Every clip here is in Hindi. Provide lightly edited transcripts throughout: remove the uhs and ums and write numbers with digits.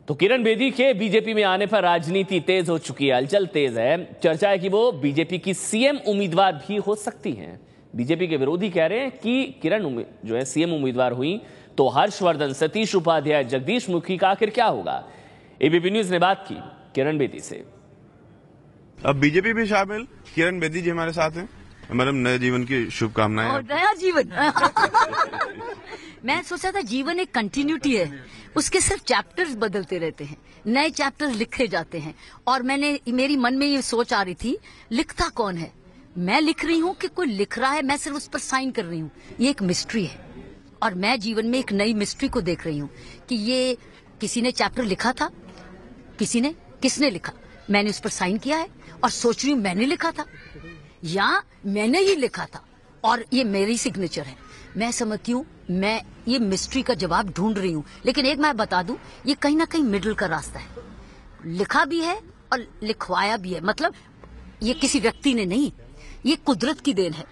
तो किरण बेदी के बीजेपी में आने पर राजनीति तेज हो चुकी है, हलचल तेज है। चर्चा है कि वो बीजेपी की सीएम उम्मीदवार भी हो सकती हैं। बीजेपी के विरोधी कह रहे हैं कि किरण जो है सीएम उम्मीदवार हुई तो हर्षवर्धन, सतीश उपाध्याय, जगदीश मुखी का आखिर क्या होगा। एबीपी न्यूज ने बात की किरण बेदी से। अब बीजेपी भी शामिल, किरण बेदी जी हमारे साथ हैं। मैडम, नए जीवन की शुभकामनाएं। और नया जीवन मैं सोचा था जीवन एक कंटिन्यूटी है, उसके सिर्फ चैप्टर्स बदलते रहते हैं, नए चैप्टर्स लिखे जाते हैं। और मेरी मन में ये सोच आ रही थी, लिखता कौन है? मैं लिख रही हूँ कि कोई लिख रहा है, मैं सिर्फ उस पर साइन कर रही हूँ। ये एक मिस्ट्री है और मैं जीवन में एक नई मिस्ट्री को देख रही हूँ कि ये किसी ने चैप्टर लिखा था, किसने लिखा, मैंने उस पर साइन किया है और सोच रही हूँ मैंने लिखा था या मैंने ही लिखा था और ये मेरी सिग्नेचर है। मैं समझती हूँ मैं ये मिस्ट्री का जवाब ढूंढ रही हूँ। लेकिन एक मैं बता दूं, ये कहीं ना कहीं मिडिल का रास्ता है। लिखा भी है और लिखवाया भी है, मतलब ये किसी व्यक्ति ने नहीं, ये कुदरत की देन है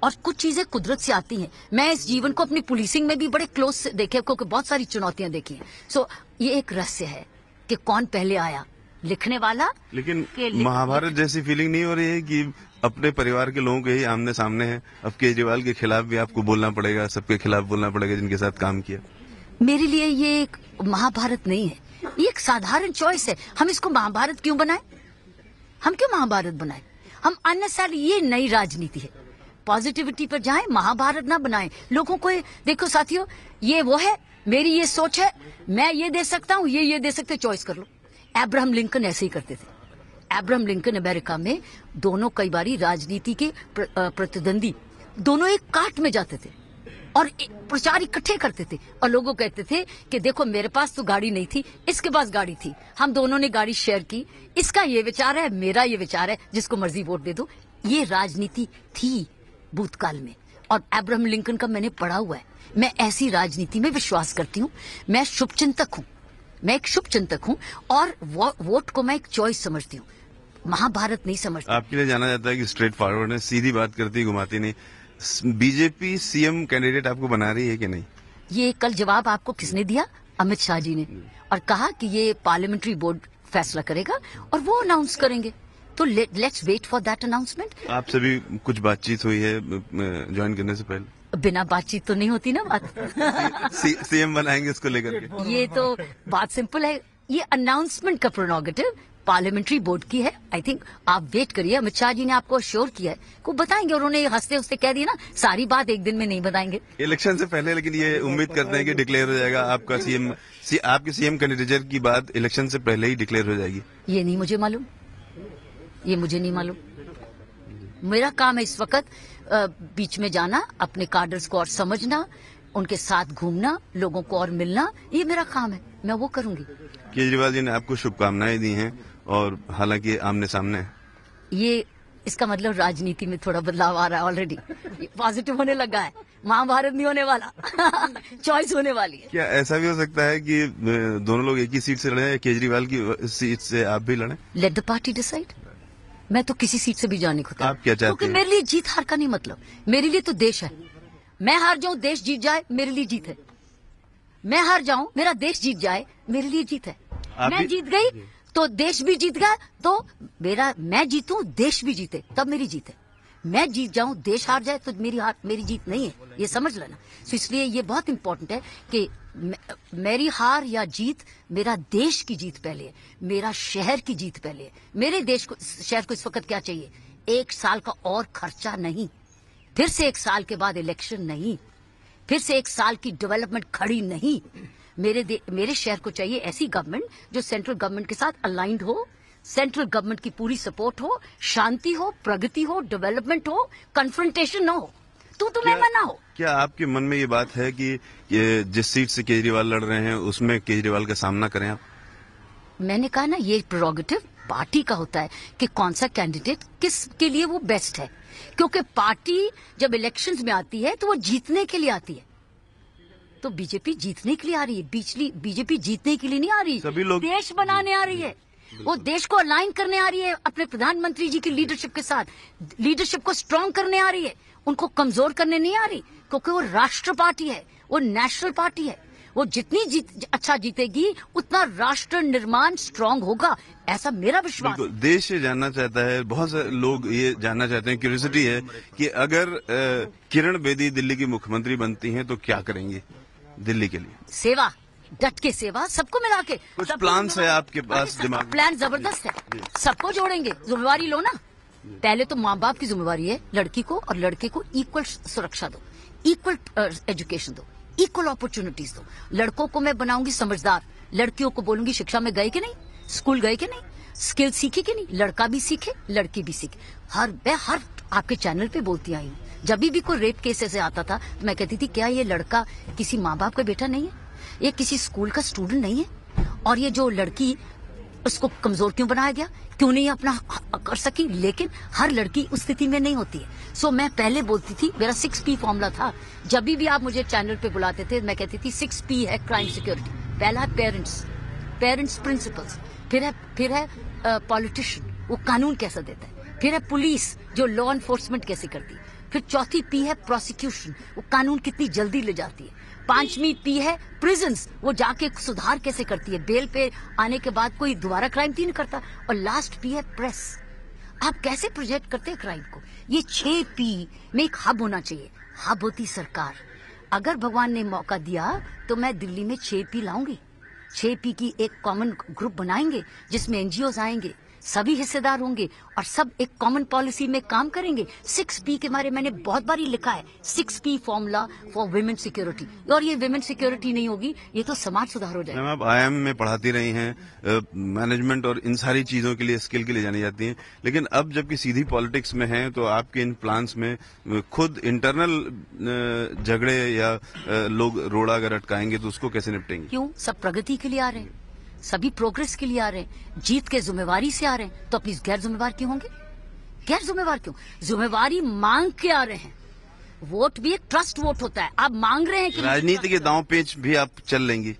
और कुछ चीजें कुदरत से आती हैं। मैं इस जीवन को अपनी पुलिसिंग में भी बड़े क्लोज से देखे, क्योंकि बहुत सारी चुनौतियां देखी हैं। सो ये एक रहस्य है कि कौन पहले आया, लिखने वाला। लेकिन महाभारत जैसी फीलिंग नहीं हो रही है कि अपने परिवार के लोगों के ही आमने सामने हैं? अब केजरीवाल के खिलाफ भी आपको बोलना पड़ेगा, सबके खिलाफ बोलना पड़ेगा जिनके साथ काम किया। मेरे लिए ये एक महाभारत नहीं है, ये एक साधारण चॉइस है। हम इसको महाभारत क्यों बनाए? हम क्यों महाभारत बनाए? हम अननेसेसरी, ये नई राजनीति है, पॉजिटिविटी पर जाएं, महाभारत ना बनाएं। लोगों को देखो साथियों, ये वो है, मेरी ये सोच है, मैं ये दे सकता हूँ, ये दे सकते, चॉइस कर लो। अब्राहम लिंकन ऐसे ही करते थे। अब्राहम लिंकन अमेरिका में दोनों कई बारी राजनीति के प्रतिद्वंदी दोनों एक काट में जाते थे और प्रचार इकट्ठे करते थे और लोगों कहते थे कि देखो मेरे पास तो गाड़ी नहीं थी, इसके पास गाड़ी थी, हम दोनों ने गाड़ी शेयर की, इसका ये विचार है, मेरा ये विचार है, जिसको मर्जी वोट दे दो। ये राजनीति थी भूतकाल में और अब्राहम लिंकन का मैंने पढ़ा हुआ है। मैं ऐसी राजनीति में विश्वास करती हूँ। मैं शुभचिंतक हूँ, मैं एक शुभचिंतक हूँ और वोट को मैं एक चॉइस समझती हूँ, महाभारत नहीं समझती। आपके लिए जाना जाता है कि स्ट्रेट फॉरवर्ड है, सीधी बात करती, घुमाती नहीं। बीजेपी सीएम कैंडिडेट आपको बना रही है कि नहीं? ये कल जवाब आपको किसने दिया? अमित शाह जी ने, और कहा कि ये पार्लियामेंट्री बोर्ड फैसला करेगा और वो अनाउंस करेंगे। तो let's wait for that announcement. आपसे भी कुछ बातचीत हुई है ज्वाइन करने से पहले? बिना बातचीत तो नहीं होती ना बात। सीएम बनाएंगे उसको लेकर के? ये तो बात सिंपल है, ये अनाउंसमेंट का प्रोरोगेटिव पार्लियामेंट्री बोर्ड की है। आई थिंक आप वेट करिए, अमित शाह जी ने आपको अश्योर किया है को बताएंगे। उन्होंने हंसते हंसते कह दिया ना, सारी बात एक दिन में नहीं बताएंगे। इलेक्शन से पहले, लेकिन ये उम्मीद करते हैं कि डिक्लेयर हो जाएगा आपका सीएम, आपके सीएम कैंडिडेचर की बात इलेक्शन से पहले ही डिक्लेयर हो जाएगी? ये नहीं मुझे मालूम, ये मुझे नहीं मालूम। मेरा काम है इस वक्त बीच में जाना, अपने कार्डर्स को और समझना, उनके साथ घूमना, लोगों को और मिलना, ये मेरा काम है, मैं वो करूंगी। केजरीवाल जी ने आपको शुभकामनाएं दी हैं और हालांकि आमने सामने है। ये इसका मतलब राजनीति में थोड़ा बदलाव आ रहा है, ऑलरेडी पॉजिटिव होने लगा है, महाभारत नहीं होने वाला चॉइस होने वाली है। क्या ऐसा भी हो सकता है कि दोनों लोग एक ही सीट से लड़े, केजरीवाल की सीट से आप भी लड़े? Let the party decide. मैं तो किसी सीट से भी जाने को आप क्या चाहते हैं? क्योंकि मेरे लिए जीत हार का नहीं मतलब, मेरे लिए तो देश है। मैं हार जाऊं, देश जीत जाए, मेरे लिए जीत है। मैं हार जाऊं, मेरा देश जीत जाए, मेरे लिए जीत है। मैं जीत गई तो देश भी जीत गया, तो मैं जीतूं, देश भी जीते, तब मेरी जीत है। मैं जीत जाऊं, देश हार जाए तो मेरी जीत नहीं है, ये समझ लेना। तो इसलिए ये बहुत इंपॉर्टेंट है कि मेरी हार या जीत, मेरा देश की जीत पहले है, मेरा शहर की जीत पहले है। मेरे देश को, शहर को इस वक्त क्या चाहिए? 1 साल का और खर्चा नहीं, फिर से 1 साल के बाद इलेक्शन नहीं, फिर से 1 साल की डेवलपमेंट खड़ी नहीं। मेरे शहर को चाहिए ऐसी गवर्नमेंट जो सेंट्रल गवर्नमेंट के साथ अलाइंड हो, सेंट्रल गवर्नमेंट की पूरी सपोर्ट हो, शांति हो, प्रगति हो, डेवलपमेंट हो, कन्फ्रंटेशन न हो, तो मैं ना हो। क्या आपके मन में ये बात है कि ये जिस सीट से केजरीवाल लड़ रहे हैं उसमें केजरीवाल का सामना करें आप? मैंने कहा ना, ये प्रेरोगेटिव पार्टी का होता है कि कौन सा कैंडिडेट किसके लिए वो बेस्ट है। क्योंकि पार्टी जब इलेक्शंस में आती है तो वो जीतने के लिए आती है। तो बीजेपी जीतने के लिए आ रही है, बीजेपी जीतने के लिए नहीं आ रही, सभी लोग देश बनाने आ रही है। वो देश को अलाइन करने आ रही है अपने प्रधानमंत्री जी की लीडरशिप के साथ, लीडरशिप को स्ट्रांग करने आ रही है, उनको कमजोर करने नहीं आ रही। क्योंकि वो राष्ट्र पार्टी है, वो नेशनल पार्टी है, वो जितनी अच्छा जीतेगी उतना राष्ट्र निर्माण स्ट्रांग होगा, ऐसा मेरा विश्वास है। देश ये जानना चाहता है, बहुत से लोग ये जानना चाहते हैं, क्यूरियोसिटी है कि अगर किरण बेदी दिल्ली की मुख्यमंत्री बनती हैं तो क्या करेंगे दिल्ली के लिए? सेवा, डट के सेवा, सबको मिला के। कुछ प्लान है आपके पास दिमाग में? प्लान जबरदस्त है, सबको जोड़ेंगे। जिम्मेवारी लो ना, पहले तो माँ बाप की जिम्मेवारी है, लड़की को और लड़के को इक्वल सुरक्षा दो, इक्वल एजुकेशन दो, इक्वल अपॉर्चुनिटीज दो। लड़कों को मैं बनाऊंगी समझदार, लड़कियों को बोलूंगी शिक्षा में गए कि नहीं, स्कूल गए कि नहीं, स्किल सीखे कि नहीं, लड़का भी सीखे लड़की भी सीखे। मैं हर आपके चैनल पे बोलती आई हूँ, जब भी कोई रेप केस ऐसे आता था तो मैं कहती थी क्या ये लड़का किसी माँ बाप का बेटा नहीं है, ये किसी स्कूल का स्टूडेंट नहीं है, और ये जो लड़की उसको कमजोर क्यों बनाया गया, क्यों नहीं अपना कर सकी। लेकिन हर लड़की उस स्थिति में नहीं होती है। सो मैं पहले बोलती थी, मेरा 6P फॉर्मूला था, जब भी आप मुझे चैनल पे बुलाते थे मैं कहती थी 6P है क्राइम सिक्योरिटी। पहला है पेरेंट्स प्रिंसिपल्स, फिर है पॉलिटिशियन, वो कानून कैसा देता है, फिर है पुलिस जो लॉ एनफोर्समेंट कैसे करती है, फिर चौथी P है प्रोसिक्यूशन, वो कानून कितनी जल्दी ले जाती है, पांचवी P है प्रिजन्स, वो जाके सुधार कैसे करती है, बेल पे आने के बाद कोई दोबारा क्राइम नहीं करता, और लास्ट P है प्रेस, आप कैसे प्रोजेक्ट करते हैं क्राइम को। ये 6P में एक हब होना चाहिए, हब होती सरकार। अगर भगवान ने मौका दिया तो मैं दिल्ली में 6P लाऊंगी, 6P की एक कॉमन ग्रुप बनाएंगे जिसमें NGOs आएंगे, सभी हिस्सेदार होंगे और सब एक कॉमन पॉलिसी में काम करेंगे। 6P के बारे में मैंने बहुत बार लिखा है, 6P formula for women security, और ये विमेन सिक्योरिटी नहीं होगी, ये तो समाज सुधार हो जाएगा। आप IIM में पढ़ाती रही हैं, मैनेजमेंट और इन सारी चीजों के लिए, स्किल के लिए जानी जाती हैं, लेकिन अब जबकि सीधी पॉलिटिक्स में हैं तो आपके इन प्लान्स में खुद इंटरनल झगड़े या लोग रोड़ा अगर अटकाएंगे तो उसको कैसे निपटेंगे? क्यों, सब प्रगति के लिए आ रहे हैं, सभी प्रोग्रेस के लिए आ रहे हैं, जीत के जिम्मेवारी से आ रहे हैं, तो अपनी गैर जिम्मेवार क्यों होंगे? गैर जिम्मेवार क्यों? जिम्मेवारी मांग के आ रहे हैं। वोट भी एक ट्रस्ट वोट होता है, आप मांग रहे हैं कि राजनीति के दांव पेच भी आप चल लेंगी?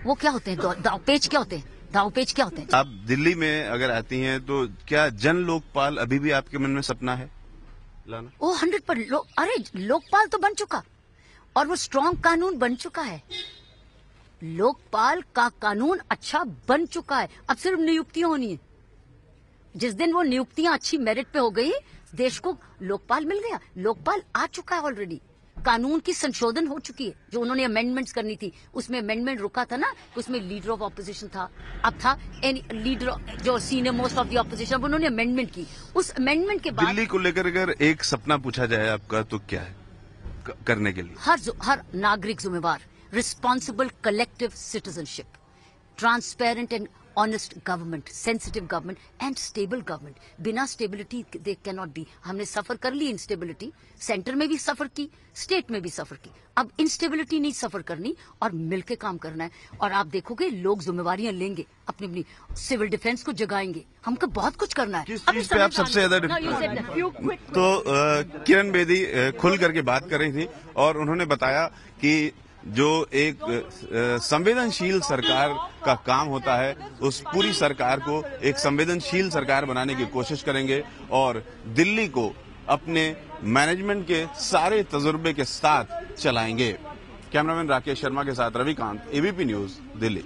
वो क्या होते हैं दांव पेच? क्या होते हैं दांव पेच? क्या होते हैं? आप दिल्ली में अगर आती हैं तो क्या जन लोकपाल अभी भी आपके मन में सपना है लाना? ओ 100%। अरे लोकपाल तो बन चुका और वो स्ट्रॉन्ग कानून बन चुका है, लोकपाल का कानून अच्छा बन चुका है, अब सिर्फ नियुक्तियां होनी है। जिस दिन वो नियुक्तियां अच्छी मेरिट पे हो गई, देश को लोकपाल मिल गया, लोकपाल आ चुका है ऑलरेडी, कानून की संशोधन हो चुकी है। जो उन्होंने अमेंडमेंट्स करनी थी उसमें अमेंडमेंट रुका था ना, उसमें लीडर ऑफ ऑपोजिशन था, अब था लीडर जो senior most of the opposition, उन्होंने अमेंडमेंट की। उस अमेंडमेंट के बाद दिल्ली को लेकर अगर एक सपना पूछा जाए आपका तो क्या है करने के लिए? हर नागरिक जिम्मेवार, responsible collective citizenship, transparent and honest government, sensitive government and stable government. बिना stability they can not be. हमने सफर कर ली इंस्टेबिलिटी, सेंटर में भी सफर की, स्टेट में भी सफर की, अब इंस्टेबिलिटी नहीं सफर करनी और मिलकर काम करना है। और आप देखोगे लोग जिम्मेवारियां लेंगे, अपनी अपनी सिविल डिफेंस को जगाएंगे, हमको बहुत कुछ करना है। किस चीज पे आप सबसे ज्यादा तो किरण बेदी खुल करके बात कर रही थी और उन्होंने बताया कि जो एक संवेदनशील सरकार का काम होता है, उस पूरी सरकार को एक संवेदनशील सरकार बनाने की कोशिश करेंगे और दिल्ली को अपने मैनेजमेंट के सारे तजुर्बे के साथ चलाएंगे। कैमरामैन राकेश शर्मा के साथ रविकांत, ABP न्यूज, दिल्ली।